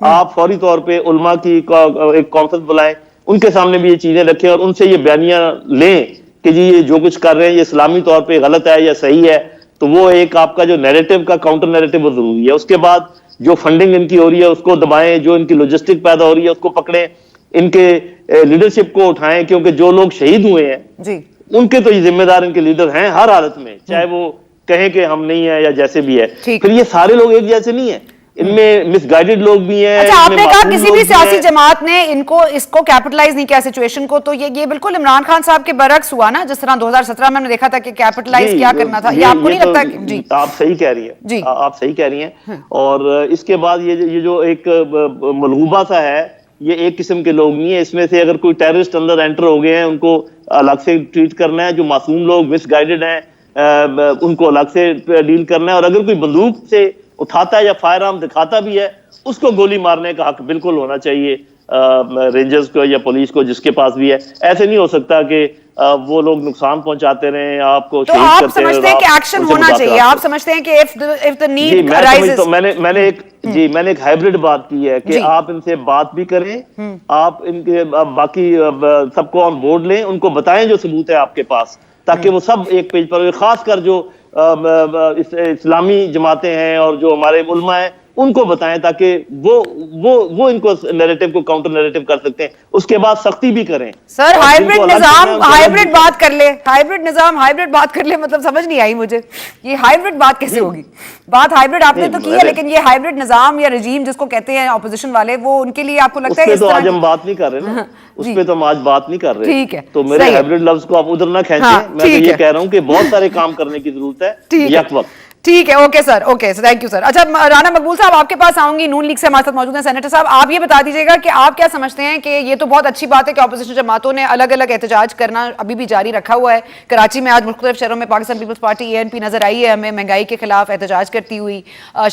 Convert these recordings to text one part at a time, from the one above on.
آپ فوری طور پہ علماء کی ایک کانفرنس بلائیں, ان کے سامنے بھی یہ چیزیں رکھیں اور ان سے یہ بیانیاں لیں کہ جی یہ جو کچھ کر رہے ہیں یہ اسلامی طور پہ غلط ہے یا صحیح ہے. تو وہ ایک آپ کا جو نیریٹو کا کاؤنٹر نیریٹو وہ ضروری ہے. اس کے بعد جو فنڈنگ ان کی ہو رہی ہے اس کو دبائیں, جو ان کی لاجسٹک پیدا ہو رہی ہے اس کو پکڑیں, ان کے لیڈرشپ کو اٹھائیں, کیونکہ جو لوگ شہید ہوئے ہیں جی ان کے تو یہ ذمہ دار ان کے لیڈر ہیں ہر حالت میں, چاہے وہ کہیں کہ ہم نہیں ہیں یا جیسے بھی ہے. پھر یہ سارے لوگ ایک جیسے نہیں ہیں, ان میں مس گائیڈڈ لوگ بھی ہیں. اچھا, آپ نے کہا کسی بھی سیاسی جماعت نے اس کو کیپٹلائز نہیں کیا سچویشن کو, تو یہ بالکل عمران خان صاحب کے برعکس ہوا نا, جس طرح 2017 میں ہم نے دیکھا تھا کہ کیپٹلائز کیا کرنا تھا. یہ آپ کو نہیں لگتا؟ جی آپ صحیح کہہ رہی ہیں, آپ صحیح کہہ رہی ہیں. اور اس کے بعد یہ جو ایک ملغوبہ سا ہے, یہ ایک قسم کے لوگ نہیں ہیں. اس میں سے اگر کوئی ٹیررسٹ اندر انٹر ہو گئے ہیں ان کو الگ سے ٹریٹ کرنا ہے, جو معصوم لوگ مس گائیڈڈ ہیں ان کو الگ سے ڈیل کرنا ہے, اور اگر کوئی بندوق سے اٹھاتا ہے یا فائر آرم دکھاتا بھی ہے اس کو گولی مارنے کا حق بالکل ہونا چاہیے رینجرز کو یا پولیس کو, جس کے پاس بھی ہے. ایسے نہیں ہو سکتا کہ وہ لوگ نقصان پہنچاتے رہیں, آپ کو تو آپ سمجھتے ہیں کہ ایکشن ہونا چاہیے, آپ سمجھتے ہیں کہ if the need arises. میں نے ایک ہائبرڈ بات کی ہے کہ آپ ان سے بات بھی کریں, آپ ان کے باقی سب کو آن بورڈ لیں, ان کو بتائیں جو ثبوت ہے آپ کے پاس, تاکہ وہ سب ایک پیج پر, خاص کر جو اسلامی جماعتیں ہیں اور جو ہمارے علماء ہیں ان کو بتائیں, تاکہ وہ ان کو نیریٹو کو کاؤنٹر نیریٹو کر سکتے ہیں. اس کے بعد سختی بھی کریں. سر ہائبرڈ نظام, ہائبرڈ بات کر لے, ہائبرڈ نظام ہائبرڈ بات کر لے, مطلب سمجھ نہیں آئی مجھے یہ ہائبرڈ بات کیسے ہوگی. بات ہائبرڈ آپ نے تو کی ہے, لیکن یہ ہائبرڈ نظام یا رجیم جس کو کہتے ہیں اپوزیشن والے, وہ ان کے لیے آپ کو لگتا ہے اس پہ تو آج ہم بات نہیں کر رہے نا, اس پہ تو ہم آج بات نہیں کر رہے. ٹھیک ہے, تو میرے ہائبرڈ لفظ کو آپ ادھر نہ کھینچیں. میں تو یہ کہہ رہا ہوں کہ بہت سارے کام کرنے کی ضرورت ہے یک وقت. ٹھیک ہے, okay sir, okay sir, thank you sir. اچھا رانا مقبول صاحب آپ کے پاس آؤں گی, نون لیگ سے ہمارے ساتھ موجود ہیں سینیٹر صاحب. آپ یہ بتا دیجیے گا کہ آپ کیا سمجھتے ہیں کہ یہ تو بہت اچھی بات ہے کہ اپوزیشن جماعتوں نے الگ الگ احتجاج کرنا ابھی بھی جاری رکھا ہوا ہے. کراچی میں آج مختلف شہروں میں پاکستان پیپلز پارٹی ANP نظر آئی ہے ہمیں مہنگائی کے خلاف احتجاج کرتی ہوئی.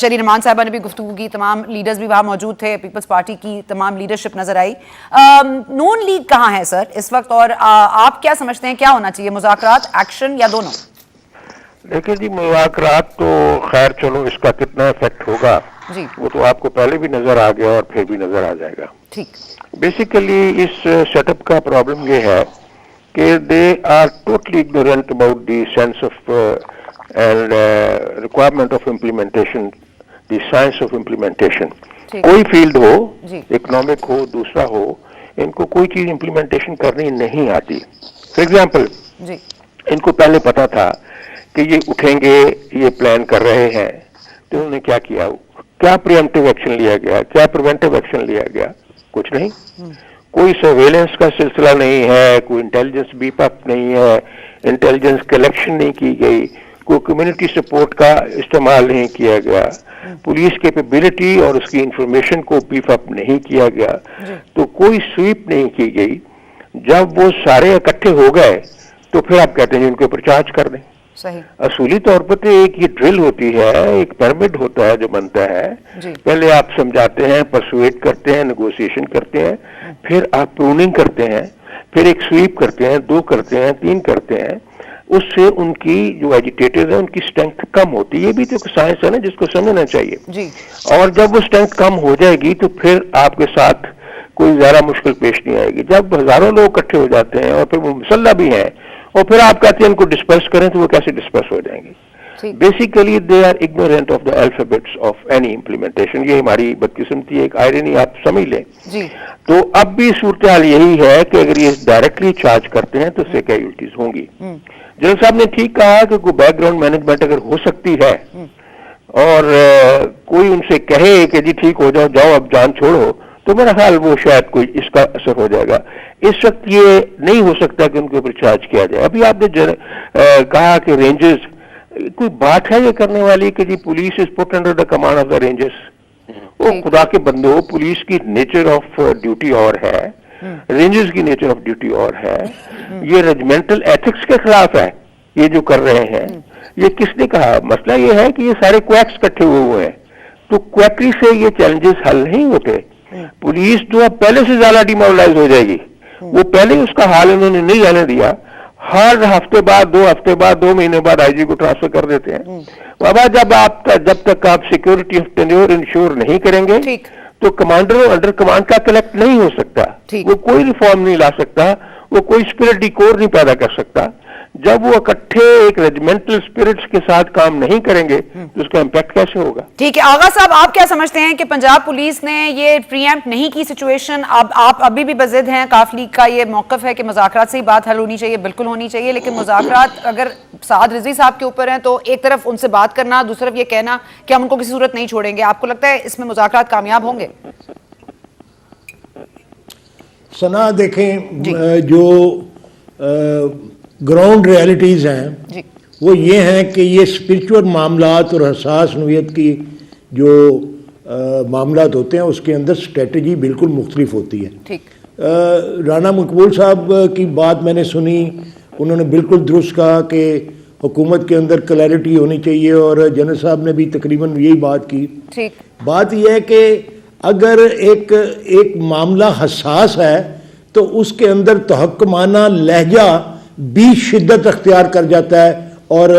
شری رحمان صاحبہ نے بھی گفتگو کی, تمام لیڈرز بھی وہاں موجود تھے, پیپلز پارٹی کی تمام لیڈرشپ نظر آئی. نون لیگ کہاں ہے سر اس وقت, اور آپ کیا سمجھتے ہیں کیا ہونا چاہیے, مذاکرات, ایکشن یا دونوں؟ دیکھیں جی, مذاکرات تو خیر چلو اس کا کتنا افیکٹ ہوگا وہ تو آپ کو پہلے بھی نظر آ گیا اور پھر بھی نظر آ جائے گا. بیسیکلی اس سیٹ اپ کا پرابلم یہ ہے کہ they are totally ignorant about the sense of and requirement of implementation, the science of implementation. کوئی فیلڈ ہو, اکنامک ہو, دوسرا ہو, ان کو کوئی چیز امپلیمنٹیشن کرنی نہیں آتی. فار ایگزامپل ان کو پہلے پتا تھا کہ یہ اٹھیں گے, یہ پلان کر رہے ہیں, تو انہوں نے کیا کیا, کیا پریمپٹیو ایکشن لیا گیا, کیا پریونٹیو ایکشن لیا گیا, کچھ نہیں. کوئی سرویلنس کا سلسلہ نہیں ہے, کوئی انٹیلیجنس بیپ اپ نہیں ہے, انٹیلیجنس کلیکشن نہیں کی گئی, کوئی کمیونٹی سپورٹ کا استعمال نہیں کیا گیا, پولیس کیپیبلٹی اور اس کی انفارمیشن کو بیف اپ نہیں کیا گیا, تو کوئی سویپ نہیں کی گئی. جب وہ سارے اکٹھے ہو گئے تو پھر آپ کہتے ہیں ان کے اوپر چارج کر دیں. اصولی طور پر تو ایک یہ ڈرل ہوتی ہے, ایک پیرامڈ ہوتا ہے جو بنتا ہے. پہلے آپ سمجھاتے ہیں, پرسویٹ کرتے ہیں, نیگوسیشن کرتے ہیں, پھر آپ پروننگ کرتے ہیں, پھر ایک سویپ کرتے ہیں, 2 کرتے ہیں, 3 کرتے ہیں. اس سے ان کی جو ایجیٹیٹرز ہیں ان کی اسٹرینتھ کم ہوتی ہے. یہ بھی تو سائنس ہے نا جس کو سمجھنا چاہیے. اور جب وہ اسٹرینتھ کم ہو جائے گی تو پھر آپ کے ساتھ کوئی زیادہ مشکل پیش نہیں آئے گی. جب ہزاروں لوگ اکٹھے ہو جاتے ہیں اور پھر وہ مسلح بھی ہیں اور پھر آپ کہتے ہیں ان کو ڈسپرس کریں, تو وہ کیسے ڈسپرس ہو جائیں گے؟ Basically they are ignorant of the alphabets of any implementation. یہ ہماری بدقسمتی, ایک آئرنی آپ سمجھ لیں. تو اب بھی صورتحال یہی ہے کہ اگر یہ ڈائریکٹلی چارج کرتے ہیں تو اس سے کیجولٹیز ہوں گی. جنرل صاحب نے ٹھیک کہا کہ کوئی بیک گراؤنڈ مینجمنٹ اگر ہو سکتی ہے اور کوئی ان سے کہے کہ جی ٹھیک ہو جاؤ, جاؤ اب جان چھوڑو, تو میرا خیال وہ شاید کوئی اس کا اثر ہو جائے گا. اس وقت یہ نہیں ہو سکتا کہ ان کے اوپر چارج کیا جائے. ابھی آپ نے کہا کہ رینجرز, کوئی بات ہے یہ کرنے والی کہ جی police is put under the command of the rangers. وہ خدا کے بندو, پولیس کی نیچر آف ڈیوٹی اور ہے, رینجرز کی نیچر آف ڈیوٹی اور ہے. یہ ریجمنٹل ایتھکس کے خلاف ہے یہ جو کر رہے ہیں. یہ کس نے کہا؟ مسئلہ یہ ہے کہ یہ سارے کویکس اکٹھے ہوئے ہیں, تو کویکری سے یہ چیلنجز حل نہیں ہوتے. پولیس جو اب پہلے سے زیادہ ڈیمورلائز ہو جائے گی, وہ پہلے اس کا حال انہوں نے نہیں جانے دیا. ہر ہفتے بعد, 2 ہفتے بعد, 2 مہینے بعد آئی جی کو ٹرانسفر کر دیتے ہیں. بابا جب تک آپ سیکورٹی آف ٹینیور انشور نہیں کریں گے تو کمانڈر انڈر کمانڈ کا کلیکٹ نہیں ہو سکتا, وہ کوئی ریفارم نہیں لا سکتا, وہ کوئی اسپرٹ ڈیکور نہیں پیدا کر سکتا. جب وہ اکٹھے ایک ریجیمنٹل اسپرٹس کے ساتھ کام نہیں کریں گے تو اس کا امپیکٹ کیسے ہوگا؟ ٹھیک ہے آغا صاحب, آپ کیا سمجھتے ہیں کہ پنجاب پولیس نے یہ پری ایمپٹ نہیں کی سچویشن؟ آپ ابھی بھی بضد ہیں, کاف لیگ کا یہ موقف ہے کہ مذاکرات سے ہی بات حل ہونی چاہیے, بالکل ہونی چاہیے, لیکن مذاکرات اگر سعد رضوی صاحب کے اوپر ہیں تو ایک طرف ان سے بات کرنا, دوسری طرف یہ کہنا کہ ہم ان کو کسی صورت نہیں چھوڑیں گے. آپ کو لگتا ہے اس میں مذاکرات کامیاب ہوں گے؟ ثنا دیکھیں, جو گراؤنڈ ریالٹیز ہیں وہ یہ ہیں کہ یہ اسپرچول معاملات اور حساس نوعیت کی جو معاملات ہوتے ہیں اس کے اندر اسٹریٹجی بالکل مختلف ہوتی ہے. رانا مقبول صاحب کی بات میں نے سنی, انہوں نے بالکل درست کہا کہ حکومت کے اندر کلیئرٹی ہونی چاہیے, اور جنرل صاحب نے بھی تقریباً یہی بات کی. بات یہ ہے کہ اگر ایک معاملہ حساس ہے تو اس کے اندر تحکمانہ لہجہ بھی شدت اختیار کر جاتا ہے, اور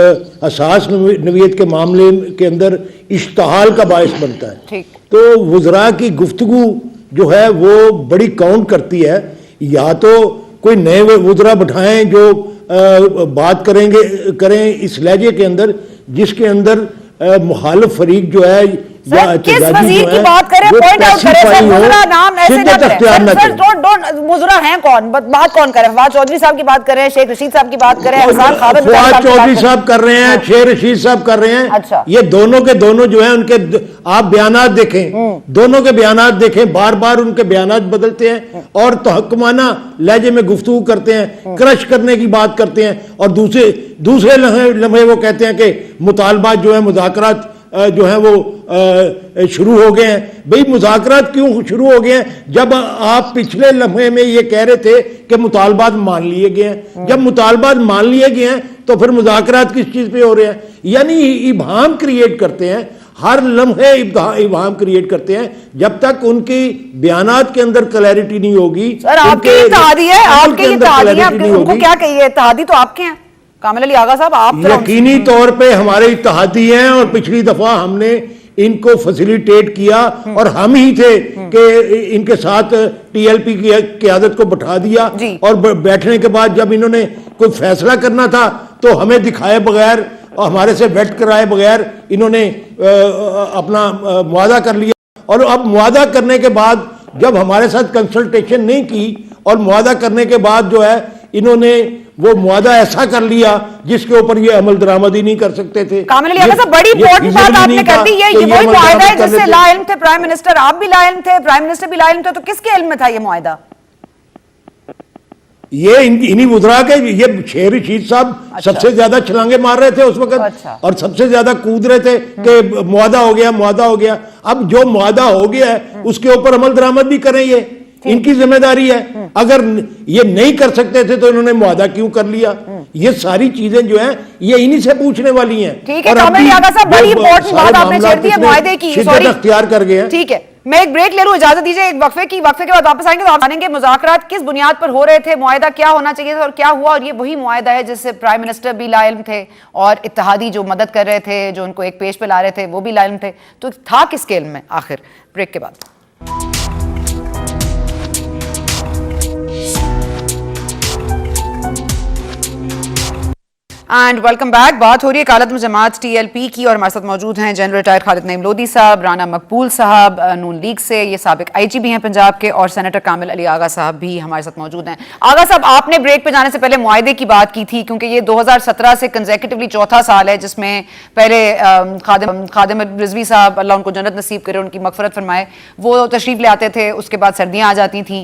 حساس نوعیت کے معاملے کے اندر اشتعال کا باعث بنتا ہے. تو وزراء کی گفتگو جو ہے وہ بڑی کاؤنٹ کرتی ہے. یا تو کوئی نئے وزراء بٹھائیں جو بات کریں اس لہجے کے اندر جس کے اندر مخالف فریق جو ہے کس وزیر کی بات کریں, پوائنٹ آؤٹ کریں سر, وزراء نام ایسے نہ کریں سر, وزراء ہیں کون, بات کون کریں؟ فواد چودھری صاحب کی بات کریں, شیخ رشید صاحب کی بات کریں, فواد چودھری صاحب کر رہے ہیں, شیخ رشید صاحب کر رہے ہیں. یہ دونوں کے دونوں جو ہیں ان کے آپ بیانات دیکھیں, دونوں کے بیانات دیکھیں, بار بار ان کے بیانات بدلتے ہیں اور تحکمانہ لہجے میں گفتگو کرتے ہیں, کرش کرنے کی بات کرتے ہیں, اور دوسرے لمحے وہ کہتے ہیں کہ مطالبات جو ہیں مذاکرات جو ہیں وہ شروع ہو گئے ہیں. بھئی مذاکرات کیوں شروع ہو گئے ہیں جب آپ پچھلے لمحے میں یہ کہہ رہے تھے کہ مطالبات مان لیے گئے ہیں؟ جب مطالبات مان لیے گئے ہیں تو پھر مذاکرات کس چیز پہ ہو رہے ہیں؟ یعنی ابہام کریٹ کرتے ہیں, ہر لمحے ابہام کریٹ کرتے ہیں. جب تک ان کی بیانات کے اندر کلیئرٹی نہیں ہوگی. سر آپ کی اتحادی ہے, آپ کی اتحادی ہے, ان کو کیا کہیے, اتحادی تو آپ کے ہیں کامل علی آغا صاحب, آپ یقینی طور پہ ہمارے اتحادی ہیں, اور پچھلی دفعہ ہم نے ان کو فیسیلیٹیٹ کیا اور ہم ہی تھے کہ ان کے ساتھ ٹی ایل پی کی قیادت کو بٹھا دیا, اور بیٹھنے کے بعد جب انہوں نے کوئی فیصلہ کرنا تھا تو ہمیں دکھائے بغیر اور ہمارے سے ویٹ کرائے بغیر انہوں نے اپنا معاہدہ کر لیا. اور اب معاہدہ کرنے کے بعد جب ہمارے ساتھ کنسلٹیشن نہیں کی اور معاہدہ کرنے کے بعد جو ہے انہوں نے وہ معاہدہ ایسا کر لیا جس کے اوپر یہ عمل درآمد ہی نہیں کر سکتے تھے. کامل علی آغا صاحب بڑی امپورٹنٹ بات آپ نے کر دی, یہ وہی معاہدہ ہے جس سے لا علم تھے پرائم منسٹر, آپ بھی لا علم تھے, پرائم منسٹر بھی لا علم تھے, تو کس کے علم میں تھا یہ معاہدہ؟ یہ انہی وزراء کے. یہ شیخ رشید صاحب سب سے زیادہ چھلانگے مار رہے تھے اس وقت اور سب سے زیادہ کود رہے تھے کہ معاہدہ ہو گیا, معاہدہ ہو گیا. اب جو معاہدہ ہو گیا ہے اس کے اوپر عمل درآمد بھی کریں, یہ ان کی ذمہ داری ہے. اگر یہ نہیں کر سکتے تھے تو انہوں نے معاہدہ کیوں کر لیا؟ یہ ساری چیزیں جو ہیں یہ انہی سے پوچھنے والی ہیں. ٹھیک ہے کامل علی آغا صاحب, بڑی امپورٹنٹ بات آپ نے چھیڑ دی ہے معاہدے کی, شدت اختیار کر گئے ہیں. ٹھیک ہے میں ایک بریک لے لوں, اجازت دیجیے ایک وقفے کی, وقفے کے بعد واپس آئیں گے تو آپ جانیں گے مذاکرات کس بنیاد پر ہو رہے تھے, معاہدہ کیا ہونا چاہیے تھا اور کیا ہوا. اور یہ وہی معاہدہ ہے جس سے پرائم منسٹر بھی لا علم تھے اور اتحادی جو مدد کر رہے تھے, جو ان کو ایک پیش پہ لا رہے تھے, وہ بھی لا علم تھے. تو تھا کس کے علم میں آخر؟ بریک کے بعد. And welcome back. بات ہو رہی ہے کالعدم جماعت ٹی ایل پی کی, اور ہمارے ساتھ موجود ہیں جنرل ریٹائر خالد نعیم لودھی صاحب, رانا مقبول صاحب نون لیگ سے, یہ سابق آئی جی بھی ہیں پنجاب کے, اور سینیٹر کامل علی آغا صاحب بھی ہمارے ساتھ موجود ہیں. آغا صاحب آپ نے بریک پہ جانے سے پہلے معاہدے کی بات کی تھی, کیونکہ یہ 2017 سے کنزیکٹیولی چوتھا سال ہے جس میں پہلے خادم رضوی صاحب اللہ ان کو جنت نصیب کرے, ان کی مغفرت فرمائے, وہ تشریف لے آتے تھے. اس کے بعد سردیاں آ جاتی تھیں,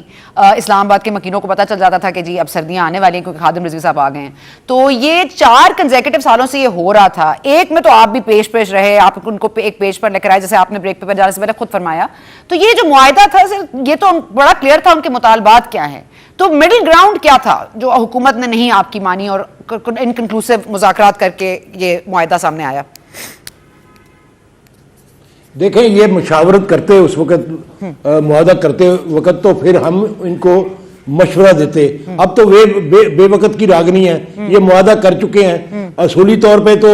اسلام آباد کے مکینوں کو پتہ چل جاتا تھا کہ جی اب سردیاں آنے والی ہیں کیونکہ خادم رضوی صاحب آ گئے ہیں. تو یہ 4 کنزیکٹیو سالوں سے یہ ہو رہا تھا. ایک میں تو آپ بھی پیش رہے, آپ ان کو ایک پیج پر لے کر آئے جیسے آپ نے بریک پہ جانے سے پہلے خود فرمایا. تو یہ جو معاہدہ تھا یہ تو بڑا کلیئر تھا ان کے مطالبات کیا ہیں, تو مڈل گراؤنڈ کیا تھا جو حکومت نے نہیں آپ کی مانی اور انکنکلوسیو مذاکرات کر کے یہ معاہدہ سامنے آیا؟ دیکھیں یہ مشاورت کرتے اس وقت, معاہدہ کرتے وقت تو پھر ہم ان کو مشورہ دیتے. اب تو بے وقت کی راگنی ہے, یہ معاہدہ کر چکے ہیں, اصولی طور پہ تو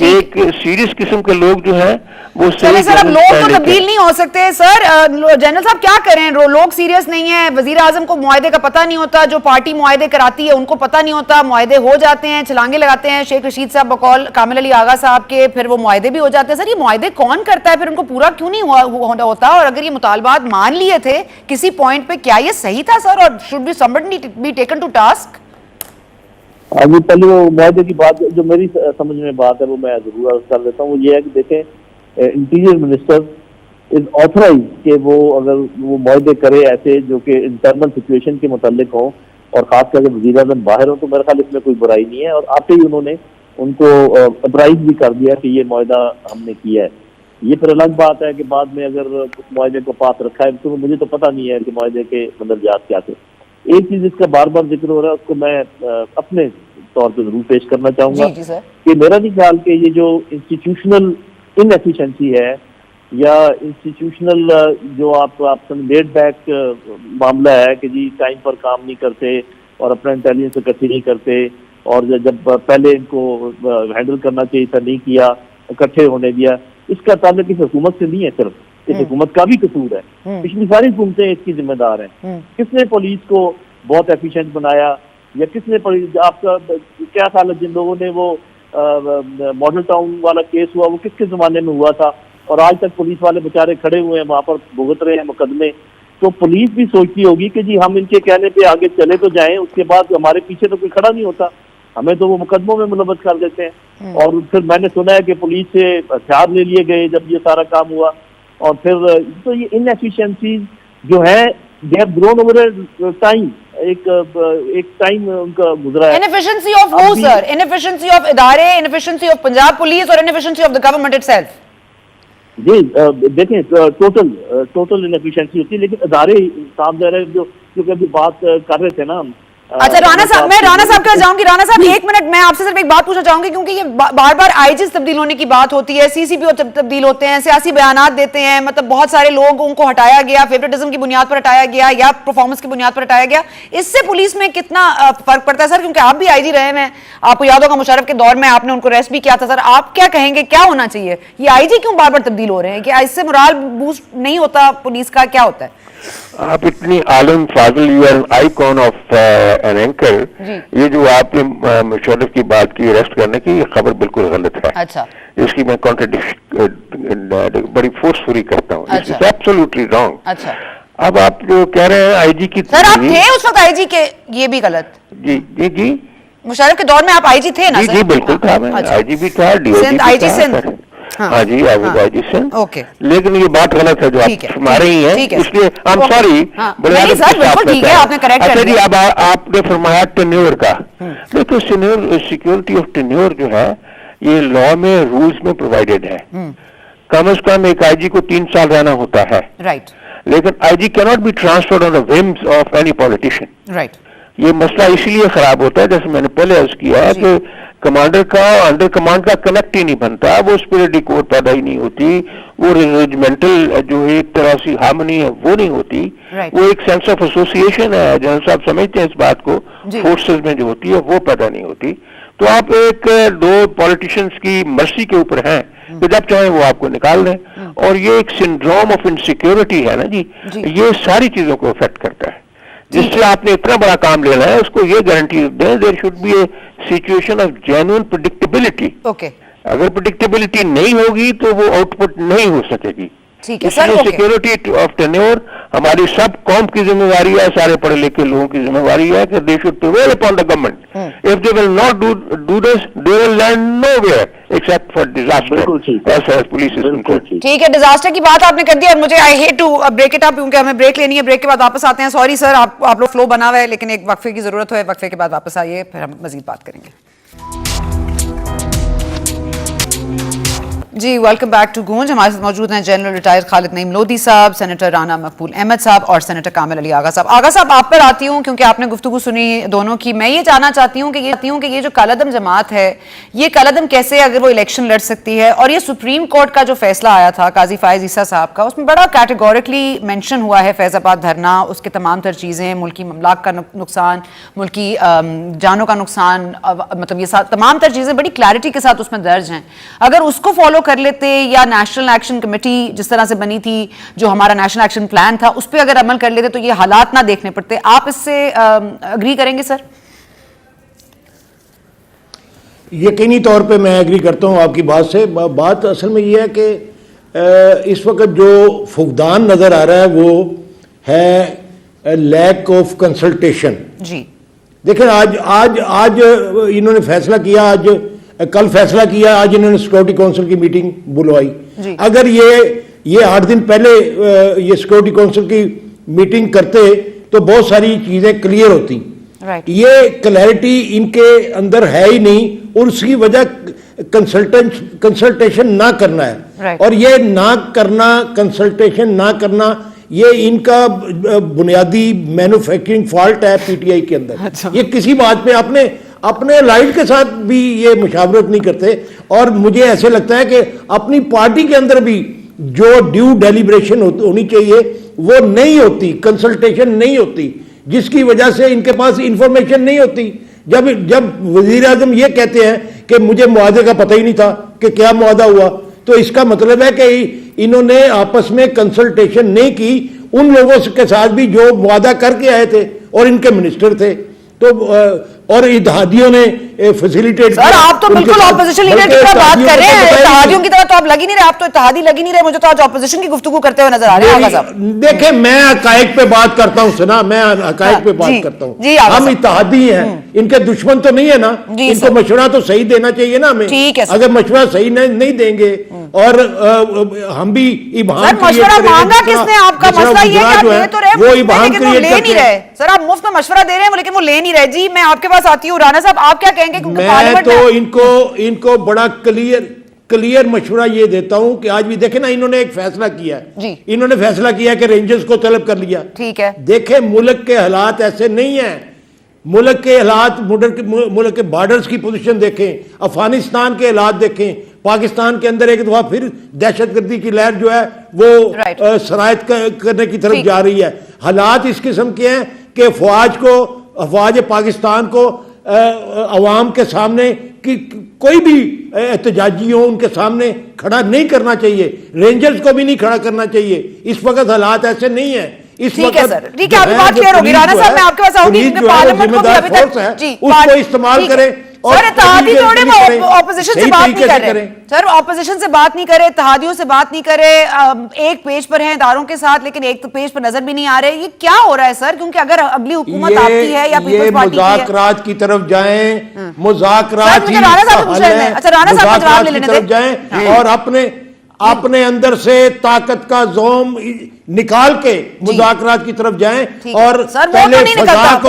ایک سیریس قسم کے لوگ جو ہیں وہ چلے سر اب لوگ تو تبدیل نہیں ہو سکتے سر. جنرل صاحب کیا کریں, لوگ سیریس نہیں ہیں, وزیر اعظم کو معاہدے کا پتہ نہیں ہوتا, جو پارٹی معاہدے کراتی ہے ان کو پتہ نہیں ہوتا, معاہدے ہو جاتے ہیں, چھلانگے لگاتے ہیں شیخ رشید صاحب بقول کامل علی آغا صاحب کے, پھر وہ معاہدے بھی ہو جاتے ہیں. سر یہ معاہدے کون کرتا ہے, پھر ان کو پورا کیوں نہیں ہوتا, اور اگر یہ مطالبات مان لیے تھے کسی پوائنٹ پہ کیا یہ صحیح تھا سر, اور should be somebody be taken to task؟ ابھی پہلے وہ معاہدے کی بات جو میری سمجھ میں بات ہے وہ میں ضرور عرض کر دیتا ہوں. وہ یہ ہے کہ دیکھیں انٹیریئر منسٹر از آتھرائز کہ وہ اگر وہ معاہدے کرے ایسے جو کہ انٹرنل سچویشن کے متعلق ہوں, اور خاص کر کے وزیر اعظم باہر ہوں, تو میرے خیال اس میں کوئی برائی نہیں ہے. اور آتے ہی انہوں نے ان کو اپرائز بھی کر دیا کہ یہ معاہدہ ہم نے کیا ہے. یہ پھر الگ بات ہے کہ بعد میں اگر اس معاہدے کو پاس رکھا ہے, تو مجھے تو پتہ نہیں ہے کہ معاہدے کے مندرجات کیا تھے. ایک چیز اس کا بار بار ذکر ہو رہا ہے, اس کو میں اپنے طور پہ ضرور پیش کرنا چاہوں گا کہ میرا نہیں خیال کہ یہ جو انسٹیٹیوشنل ان ایفیشنسی ہے یا انسٹیٹیوشنل جو آپ لیٹ بیک معاملہ ہے کہ جی ٹائم پر کام نہیں کرتے اور اپنا انٹیلیجنس اکٹھی نہیں کرتے, اور جب پہلے ان کو ہینڈل کرنا چاہیے تھا نہیں کیا, اکٹھے ہونے دیا, اس کا تعلق اس حکومت سے نہیں ہے, صرف اس حکومت کا بھی قصور ہے. پچھلی ساری حکومتیں اس کی ذمہ دار ہیں. کس نے پولیس کو بہت ایفیشینٹ بنایا, یا کس نے آپ کا کیا خیال ہے جن لوگوں نے وہ ماڈل ٹاؤن والا کیس ہوا وہ کس کے زمانے میں ہوا تھا, اور آج تک پولیس والے بیچارے کھڑے ہوئے ہیں وہاں پر بھگت رہے ہیں مقدمے. تو پولیس بھی سوچتی ہوگی کہ جی ہم ان کے کہنے پہ آگے چلے تو جائیں, اس کے بعد ہمارے پیچھے تو کوئی کھڑا نہیں ہوتا, ہمیں تو وہ مقدموں میں ملوث کر دیتے ہیں. اور پھر میں نے سنا ہے کہ پولیس سے ہتھیار لے لیے گئے جب یہ سارا کام ہوا, اور پھر تو یہ ان ایفیشنسیز جو ہے they have grown over a time, ایک ٹائم ان کا گزرا ہے. inefficiency of who sir? inefficiency of ادارے, inefficiency of پنجاب پولیس, اور inefficiency of the government itself؟ جی دیکھیں ٹوٹل انفیشنسی ہوتی ہے, لیکن ادارے صاحب دے رہے جو کیونکہ ابھی بات کر رہے تھے نا ہم. اچھا رانا صاحب, میں رانا صاحب کے جاؤں گی. رانا صاحب ایک منٹ, میں آپ سے صرف ایک بات پوچھنا چاہوں گی, کیونکہ یہ بار بار آئی جیز تبدیل ہونے کی بات ہوتی ہے, سی سی پی او تبدیل ہوتے ہیں, سیاسی بیانات دیتے ہیں, مطلب بہت سارے لوگ ان کو ہٹایا گیا, فیوریٹزم کی بنیاد پر ہٹایا گیا یا پرفارمنس کی بنیاد پر ہٹایا گیا. اس سے پولیس میں کتنا فرق پڑتا ہے سر, کیونکہ آپ بھی آئی جی رہے ہیں, آپ کو یاد ہوگا مشرف کے دور میں آپ نے ان کو ریسٹ بھی کیا تھا. سر آپ کیا کہیں گے, کیا ہونا چاہیے, یہ آئی جی کیوں بار بار تبدیل ہو رہے ہیں, کہ اس سے morale بوسٹ نہیں ہوتا پولیس کا, کیا ہوتا ہے؟ آپ اتنی عالم فاضل, you are icon of an anchor. یہ جو آپ نے مشرف کی بات کی ریسٹ کرنے کی, یہ خبر بالکل غلط ہے. اچھا, اس کی میں کانٹرڈکشن بڑی فورسفلی کرتا ہوں. It's absolutely wrong. اچھا, اب آپ جو کہہ رہے ہیں آئی جی کی, سر آپ تھے اس وقت آئی جی کے, یہ بھی غلط. جی جی جی مشرف کے دور میں آپ آئی جی تھے نا؟ جی بالکل تھا, میں آئی جی بھی تھا, ڈی او جی بھی تھا. ہاں جی آئی جی سندھ. لیکن یہ بات غلط ہے جو آپ فرما رہی ہیں, اس لیے آئی ایم سوری. اچھا جی, اب آپ نے فرمایا ٹینیور کا. دیکھو سیکورٹی آف ٹینیور جو ہے یہ لا میں رولز میں پرووائڈیڈ ہے. کم از کم ایک آئی جی کو 3 سال رہنا ہوتا ہے, لیکن I G cannot be transferred on the whims of any politician. یہ مسئلہ اسی لیے خراب ہوتا ہے, جیسے میں نے پہلے عرض کیا, کہ کمانڈر کا انڈر کمانڈ کا کنیکٹ ہی نہیں بنتا, وہ اسپرٹ کوڈ پیدا ہی نہیں ہوتی, وہ ریجمنٹل جو ایک طرح سی ہارمنی ہے وہ نہیں ہوتی, وہ ایک سینس آف ایسوسیشن ہے, جنرل صاحب سمجھتے ہیں اس بات کو, فورسز میں جو ہوتی ہے وہ پیدا نہیں ہوتی. تو آپ ایک دو پولیٹیشینز کی مرضی کے اوپر ہیں کہ جب چاہیں وہ آپ کو نکال دیں, اور یہ ایک سنڈروم آف انسیکیورٹی ہے نا جی, یہ ساری چیزوں کو افیکٹ کرتا ہے. جس سے آپ نے اتنا بڑا کام لینا ہے, اس کو یہ گارنٹی دیں there should be a situation of genuine predictability. اگر پریڈکٹیبلٹی نہیں ہوگی تو وہ آؤٹ پٹ نہیں ہو سکے گی. اس لیے سیکورٹی آف ٹینیور ہماری سب قوم کی ذمہ داری ہے, سارے پڑھے لکھے لوگوں کی ذمہ داری ہے کہ they should prevail upon the government. If they will not do this, they will land nowhere except for disaster. ٹھیک ہے, ڈیزاسٹر کی بات آپ نے کر دی, اور مجھے I hate to break it up, کیونکہ ہمیں بریک لینی ہے, بریک کے بعد واپس آتے ہیں. سوری سر, آپ لوگ فلو بنا ہوا ہے, لیکن ایک وقفے کی ضرورت ہے, وقفے کے بعد واپس آئیے, پھر ہم مزید بات کریں گے. جی ویلکم بیک ٹو گونج. ہمارے ساتھ موجود ہیں جنرل ریٹائر خالد نعیم لودھی صاحب, سینیٹر رانا مقبول احمد صاحب اور سینیٹر کامل علی آغا صاحب. آغا صاحب آپ پر آتی ہوں کیونکہ آپ نے گفتگو سنی دونوں کی. میں یہ جاننا چاہتی ہوں کہ یہ جو کالعدم جماعت ہے, یہ کالعدم کیسے اگر وہ الیکشن لڑ سکتی ہے, اور یہ سپریم کورٹ کا جو فیصلہ آیا تھا قاضی فائز عیسیٰ صاحب کا, اس میں بڑا کیٹیگورکلی مینشن ہوا ہے فیض آباد دھرنا, اس کے تمام تر چیزیں, ملکی املاک کا نقصان, ملکی جانوں کا نقصان, مطلب یہ تمام تر چیزیں بڑی کلیئرٹی کے ساتھ اس میں درج ہیں. اگر اس کو فالو کر لیتے یا نیشنل ایکشن کمیٹی جس طرح سے بنی تھی, جو ہمارا نیشنل ایکشن پلان تھا, اس پہ اگر عمل کر لیتے تو یہ حالات نہ دیکھنے پڑتے. آپ اس سے اگری کریں گے سر؟ یقینی طور پہ میں ایگری کرتا ہوں آپ کی بات سے. بات اصل میں یہ ہے کہ اس وقت جو فقدان نظر آ رہا ہے وہ ہے لیک آف کنسلٹیشن. جی دیکھیں آج انہوں نے فیصلہ کیا, کل فیصلہ کیا, آج انہوں نے سیکورٹی کونسل کی میٹنگ بلوائی. اگر یہ 8 دن پہلے یہ سیکورٹی کونسل کی میٹنگ کرتے تو بہت ساری چیزیں کلیئر ہوتی. یہ کلیئرٹی ان کے اندر ہے ہی نہیں, اور اس کی وجہ کنسلٹیشن نہ کرنا ہے. اور یہ نہ کرنا, کنسلٹیشن نہ کرنا, یہ ان کا بنیادی مینوفیکچرنگ فالٹ ہے پی ٹی آئی کے اندر. یہ کسی بات پہ اپنے لائٹ کے ساتھ بھی یہ مشاورت نہیں کرتے, اور مجھے ایسے لگتا ہے کہ اپنی پارٹی کے اندر بھی جو ڈیو ڈیلیبریشن ہونی چاہیے وہ نہیں ہوتی, کنسلٹیشن نہیں ہوتی, جس کی وجہ سے ان کے پاس انفارمیشن نہیں ہوتی. جب وزیر اعظم یہ کہتے ہیں کہ مجھے معاہدے کا پتہ ہی نہیں تھا کہ کیا معاہدہ ہوا, تو اس کا مطلب ہے کہ انہوں نے آپس میں کنسلٹیشن نہیں کی ان لوگوں کے ساتھ بھی جو معاہدہ کر کے آئے تھے اور ان کے منسٹر تھے. تو اور اتحادیوں نے فیسیلیٹیٹ سر, آپ تو بالکل اپوزیشن لیڈر کی طرح بات کر رہے ہیں, اتحادیوں کی طرح تو آپ لگ ہی نہیں رہے, آپ تو اتحادی لگ ہی نہیں رہے, مجھے تو آج اپوزیشن کی گفتگو کرتے ہوئے نظر آ رہے ہیں. آغا صاحب دیکھیں میں حقائق پہ بات کرتا ہوں, سنا میں حقائق پہ بات کرتا ہوں. ہم اتحادی ہیں, ان کے دشمن تو نہیں ہے نا, ان کو مشورہ تو صحیح دینا چاہیے نا ہمیں. اگر مشورہ صحیح نہیں دیں گے اور ہم بھی ابہام مشورہ مانگا کس نے, آپ کا مسئلہ یہ ہے کہ آپ تو رہے وہ ابہام کریٹ نہیں رہے. سر آپ مفت میں مشورہ دے رہے ہیں لیکن وہ لے نہیں رہے. جی میں آپ کے پاس آتی ہوں. رانا صاحب آپ کیا کہیں گے؟ میں تو ان کو بڑا کلیئر مشورہ یہ دیتا ہوں کہ آج بھی دیکھیں نا, انہوں نے ایک فیصلہ کیا ہے, انہوں نے فیصلہ کیا کہ رینجرز کو طلب کر لیا. ٹھیک ہے, دیکھیں ملک کے حالات ایسے نہیں ہیں. ملک کے حالات, ملک کے بارڈرز کی پوزیشن دیکھیں, افغانستان کے حالات دیکھیں, پاکستان کے اندر ایک دفعہ پھر دہشت گردی کی لہر جو ہے وہ سرایت کرنے کی طرف جا رہی ہے. حالات اس قسم کے ہیں کہ افواج پاکستان کو عوام کے سامنے کوئی بھی احتجاجی ہو ان کے سامنے کھڑا نہیں کرنا چاہیے, رینجرز کو بھی نہیں کھڑا کرنا چاہیے. اس وقت حالات ایسے نہیں ہیں. ٹھیک ہے سر, ٹھیک ہے, آپ بات کلیئر ہوگی. رانا صاحب میں آپ کے پاس آؤں گی کیونکہ پارلیمنٹ کو بھی ابھی تک اس کو استعمال کریں. سر اتحادی جوڑے اپوزیشن سے بات نہیں کر رہے, سر اپوزیشن سے بات نہیں کرے, اتحادیوں سے بات نہیں کرے, ایک پیج پر ہیں اداروں کے ساتھ لیکن ایک پیج پر نظر بھی نہیں آ رہے. یہ کیا ہو رہا ہے سر؟ کیونکہ اگر اگلی حکومت آپ کی ہے یا پیپلز پارٹی کی ہے, مذاکرات کی طرف جائیں, مذاکرات کی طرف جائیں اور اپنے اندر سے طاقت کا زوم نکال کے مذاکرات کی طرف جائیں. اور پہلے فضا کو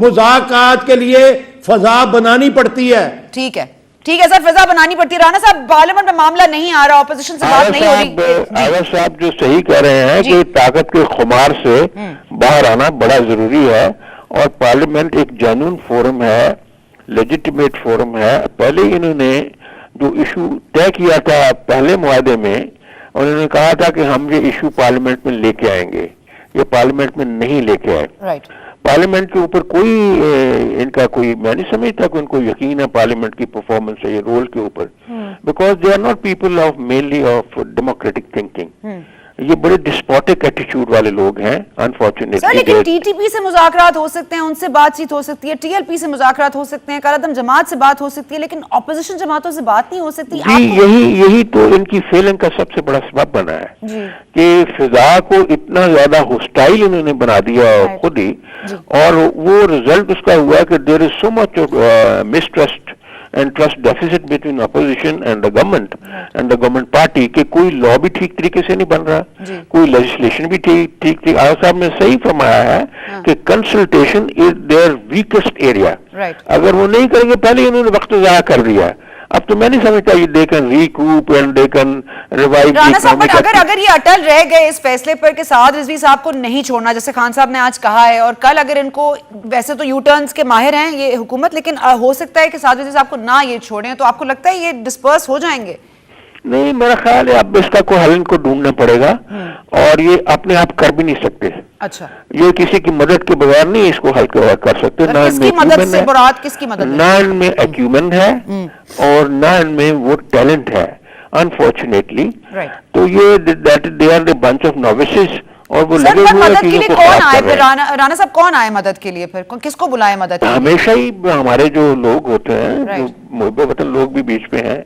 مذاکرات کے لیے فضا بنانی پڑتی ہے. ٹھیک ہے, ٹھیک ہے سر, فضا بنانی پڑتی ہے. رانا صاحب پارلیمنٹ میں معاملہ نہیں آ رہا, اپوزیشن سے بات نہیں ہو رہی. آغا صاحب جو صحیح کہہ رہے ہیں کہ طاقت کے خمار سے باہر آنا بڑا ضروری ہے, اور پارلیمنٹ ایک جنون فورم ہے, لیجیٹیمیٹ فورم ہے. پہلے انہوں نے جو ایشو طے کیا تھا پہلے معاہدے میں, انہوں نے کہا تھا کہ ہم یہ ایشو پارلیمنٹ میں لے کے آئیں گے, یہ پارلیمنٹ میں نہیں لے کے آئے. پارلیمنٹ کے اوپر کوئی ان کا کوئی, میں نہیں سمجھتا کہ ان کو یقین ہے پارلیمنٹ کی پرفارمنس ہے یہ رول کے اوپر, because they are not people of mainly of democratic thinking. یہ بڑے ڈسپوٹک ایٹیچیوڈ والے لوگ ہیں انفارچونیٹلی. سر لیکن ٹی ٹی پی سے مذاکرات ہو سکتے ہیں, ان سے بات چیت ہو سکتی ہے, ٹی ایل پی سے مذاکرات ہو سکتے ہیں, کالعدم جماعت سے بات ہو سکتی ہے, لیکن اپوزیشن جماعتوں سے بات نہیں ہو سکتی. یہی تو ان کی فیلنگ کا سب سے بڑا سبب بنا ہے کہ فضا کو اتنا زیادہ ہوسٹائل انہوں نے بنا دیا خود ہی, اور وہ رزلٹ اس کا ہوا کہ دیر از سو مچ mistrust and trust deficit between opposition and the government party کہ کوئی لا بھی ٹھیک طریقے سے نہیں بن رہا, کوئی لیجسلیشن بھی ٹھیک. آغا صاحب نے صحیح فرمایا ہے کہ کنسلٹیشن از دیئر ویکسٹ ایریا. اگر وہ نہیں کریں گے, پہلے انہوں نے وقت ضائع کر دیا. اب تو میں نہیں سمجھتا یہ دے کن ریکوپ اینڈ دے کن ریوائیو. رانا صاحب اگر یہ اٹل رہ گئے اس فیصلے پر کہ سعد رضوی صاحب کو نہیں چھوڑنا، جیسے خان صاحب نے آج کہا ہے، اور کل اگر ان کو، ویسے تو یو ٹرنز کے ماہر ہیں یہ حکومت، لیکن ہو سکتا ہے کہ سعد رضوی صاحب کو نہ یہ چھوڑیں، تو آپ کو لگتا ہے یہ ڈسپرس ہو جائیں گے؟ نہیں، میرا خیال ہے اب اس کا کوئی حل ان کو ڈھونڈنا پڑے گا، اور یہ اپنے آپ کر بھی نہیں سکتے. اچھا، یہ کسی کی مدد کے بغیر نہیں اس کو حل کر سکتے. کس کی مدد سے مراد کس کی مدد؟ نہ ان میں ایکیومن ہے اور نہ ان میں وہ ٹیلنٹ ہے انفارچونیٹلی. تو یہ they are the bunch of novices, اور وہ لگے ہوئے مدد کے لیے کون آئے پھر؟ رانا صاحب کون آئے مدد کے لیے؟ پھر کس کو بلائے مدد کے لیے؟ ہمیشہ ہی ہمارے جو لوگ ہوتے ہیں، جو محب وطن لوگ بھی بیچ میں ہیں.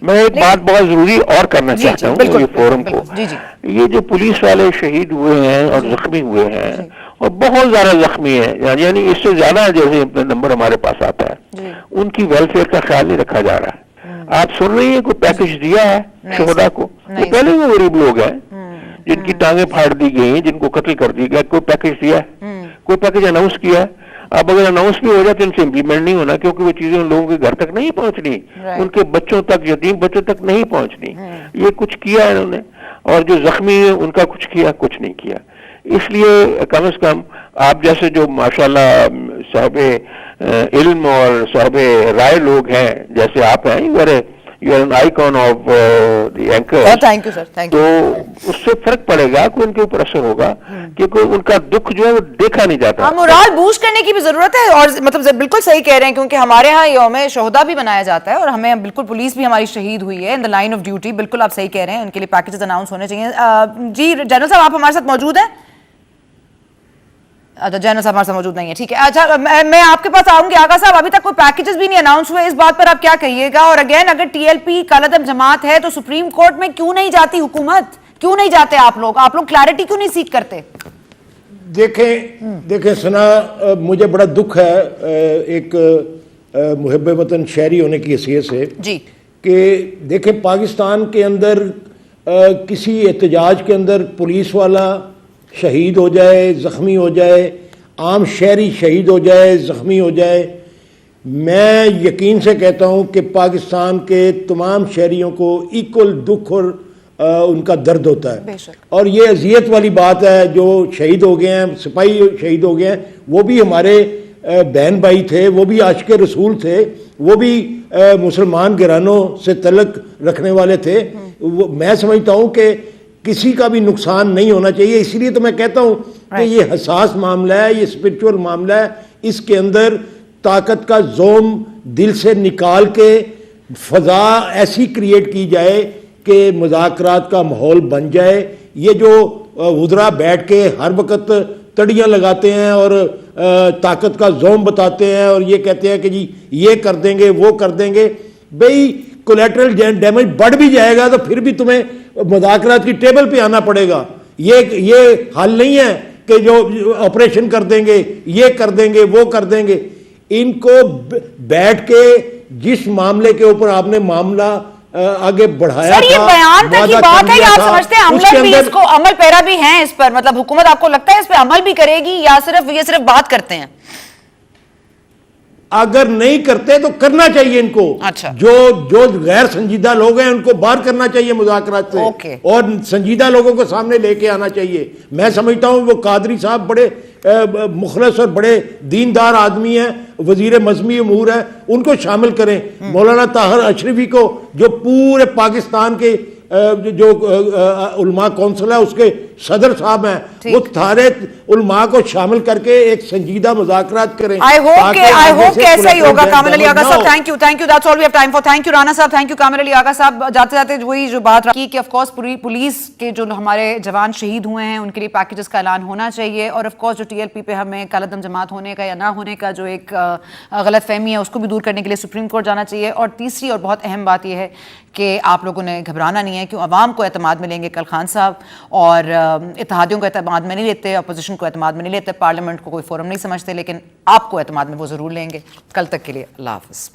میں ایک بات بہت ضروری اور کرنا چاہتا ہوں یہ فورم کو. یہ جو پولیس والے شہید ہوئے ہیں اور زخمی ہوئے ہیں، اور بہت زیادہ زخمی ہیں، یعنی اس سے زیادہ جیسے نمبر ہمارے پاس آتا ہے، ان کی ویلفیئر کا خیال نہیں رکھا جا رہا ہے. آپ سن رہی ہیں کوئی پیکج دیا ہے شہداء کو؟ وہ پہلے وہ غریب لوگ ہیں جن کی ٹانگیں پھاڑ دی گئی ہیں، جن کو قتل کر دیا گیا. کوئی پیکج دیا ہے؟ کوئی پیکج اناؤنس کیا ہے؟ اب اگر اناؤنس بھی ہو جائے تو ان سے امپلیمنٹ نہیں ہونا، کیونکہ وہ چیزیں ان لوگوں کے گھر تک نہیں پہنچنی، ان کے بچوں تک، یتیم بچوں تک نہیں پہنچنی. یہ کچھ کیا ہے انہوں نے، اور جو زخمی ہیں ان کا کچھ کیا؟ کچھ نہیں کیا. اس لیے کم از کم آپ جیسے جو ماشاءاللہ صاحب علم اور صاحب رائے لوگ ہیں، جیسے آپ ہیں، you are an icon of the anchors. Thank you sir, thank you. تو اس سے فرق پڑے گا، کہ ان کے اوپر اثر ہوگا، کیونکہ ان کا دکھ جو ہے وہ دیکھا نہیں جاتا. ہاں، مورال بوسٹ کرنے کی بھی ضرورت ہے، اور مطلب بالکل صحیح کہہ رہے ہیں، کیونکہ ہمارے ہاں یوم شہداء بھی منایا جاتا ہے، اور ہمیں بالکل پولیس بھی ہماری شہید ہوئی ہے ان دا لائن آف ڈیوٹی. بالکل آپ صحیح کہہ رہے ہیں، ان کے لیے پیکیجز اناؤنس ہونے چاہیے. جی جنرل صاحب آپ ہمارے ساتھ موجود ہیں؟ اچھا، جنرل صاحب ہمارے ساتھ موجود نہیں ہے، ٹھیک ہے. اچھا، میں آپ کے پاس آؤں گی. آقا صاحب ابھی تک کوئی پیکیجز بھی نہیں اناؤنس ہوئے، اس بات پر آپ کیا کہیے گا؟ اور اگین اگر ٹی ایل پی کالعدم جماعت ہے تو سپریم کورٹ میں کیوں نہیں جاتی حکومت؟ کیوں نہیں جاتے آپ لوگ کلیئرٹی کیوں نہیں سیکھ کرتے؟ دیکھیں سنا، مجھے بڑا دکھ ہے ایک محب وطن شہری ہونے کی حیثیت سے جی، کہ دیکھیں پاکستان کے اندر کسی احتجاج کے اندر پولیس والا شہید ہو جائے، زخمی ہو جائے، عام شہری شہید ہو جائے، زخمی ہو جائے، میں یقین سے کہتا ہوں کہ پاکستان کے تمام شہریوں کو ایکول دکھ اور ان کا درد ہوتا ہے. اور یہ اذیت والی بات ہے. جو شہید ہو گئے ہیں، سپاہی شہید ہو گئے ہیں، وہ بھی ہمارے بہن بھائی تھے، وہ بھی عاشق رسول تھے، وہ بھی مسلمان گھرانوں سے تعلق رکھنے والے تھے. میں سمجھتا ہوں کہ کسی کا بھی نقصان نہیں ہونا چاہیے. اس لیے تو میں کہتا ہوں کہ یہ حساس معاملہ ہے، یہ اسپرچول معاملہ ہے. اس کے اندر طاقت کا زوم دل سے نکال کے فضا ایسی کریٹ کی جائے کہ مذاکرات کا ماحول بن جائے. یہ جو وزراء بیٹھ کے ہر وقت تڑیاں لگاتے ہیں اور طاقت کا زوم بتاتے ہیں اور یہ کہتے ہیں کہ جی یہ کر دیں گے، وہ کر دیں گے، بھئی کولیٹرل ڈیمیج بڑھ بھی جائے گا تو پھر بھی تمہیں مذاکرات کی ٹیبل پہ آنا پڑے گا. یہ حل نہیں ہے کہ جو آپریشن کر دیں گے، یہ کر دیں گے، وہ کر دیں گے. ان کو بیٹھ کے جس معاملے کے اوپر آپ نے معاملہ آگے بڑھایا سر، یہ بیان تک کی بات ہے، یا آپ سمجھتے ہیں عمل بھی اس کو عمل پیرا بھی ہیں اس پر؟ مطلب حکومت آپ کو لگتا ہے اس پہ عمل بھی کرے گی، یا یہ صرف بات کرتے ہیں؟ اگر نہیں کرتے تو کرنا چاہیے ان کو. اچھا، جو غیر سنجیدہ لوگ ہیں ان کو باہر کرنا چاہیے مذاکرات سے، اور سنجیدہ لوگوں کو سامنے لے کے آنا چاہیے. میں سمجھتا ہوں وہ قادری صاحب بڑے مخلص اور بڑے دیندار آدمی ہیں، وزیر مذہبی امور ہیں، ان کو شامل کریں. مولانا طاہر اشرفی کو، جو پورے پاکستان کے جو علماء کونسل ہے اس کے صدر صاحب ہیں، وہ سارے علماء کو شامل کر کے ایک سنجیدہ مذاکرات کریں. I hope کہ ایسا ہی ہوگا. کامل علی آغا صاحب thank you, that's all we have time for. thank you Rana صاحب, thank you کامل علی آغا صاحب. جاتے جاتے وہی جو بات کی کہ آف کورس پولیس کے جو ہمارے جوان شہید ہوئے ہیں ان کے لیے پیکیجز کا اعلان ہونا چاہیے, اور آف کورس جو ٹی ایل پی پہ ہمیں کالعدم جماعت ہونے کا یا نہ ہونے کا جو ایک غلط فہمی ہے اس کو بھی دور کرنے کے لیے سپریم کورٹ جانا چاہیے. اور تیسری اور بہت اہم بات یہ ہے کہ آپ لوگوں نے گھبرانا نہیں ہے, کیوں عوام کو اعتماد ملیں گے کل خان صاحب, اور اتحادیوں کو اعتماد میں نہیں لیتے, اپوزیشن کو اعتماد میں نہیں لیتے, پارلیمنٹ کو کوئی فورم نہیں سمجھتے, لیکن آپ کو اعتماد میں وہ ضرور لیں گے. کل تک کے لیے اللہ حافظ.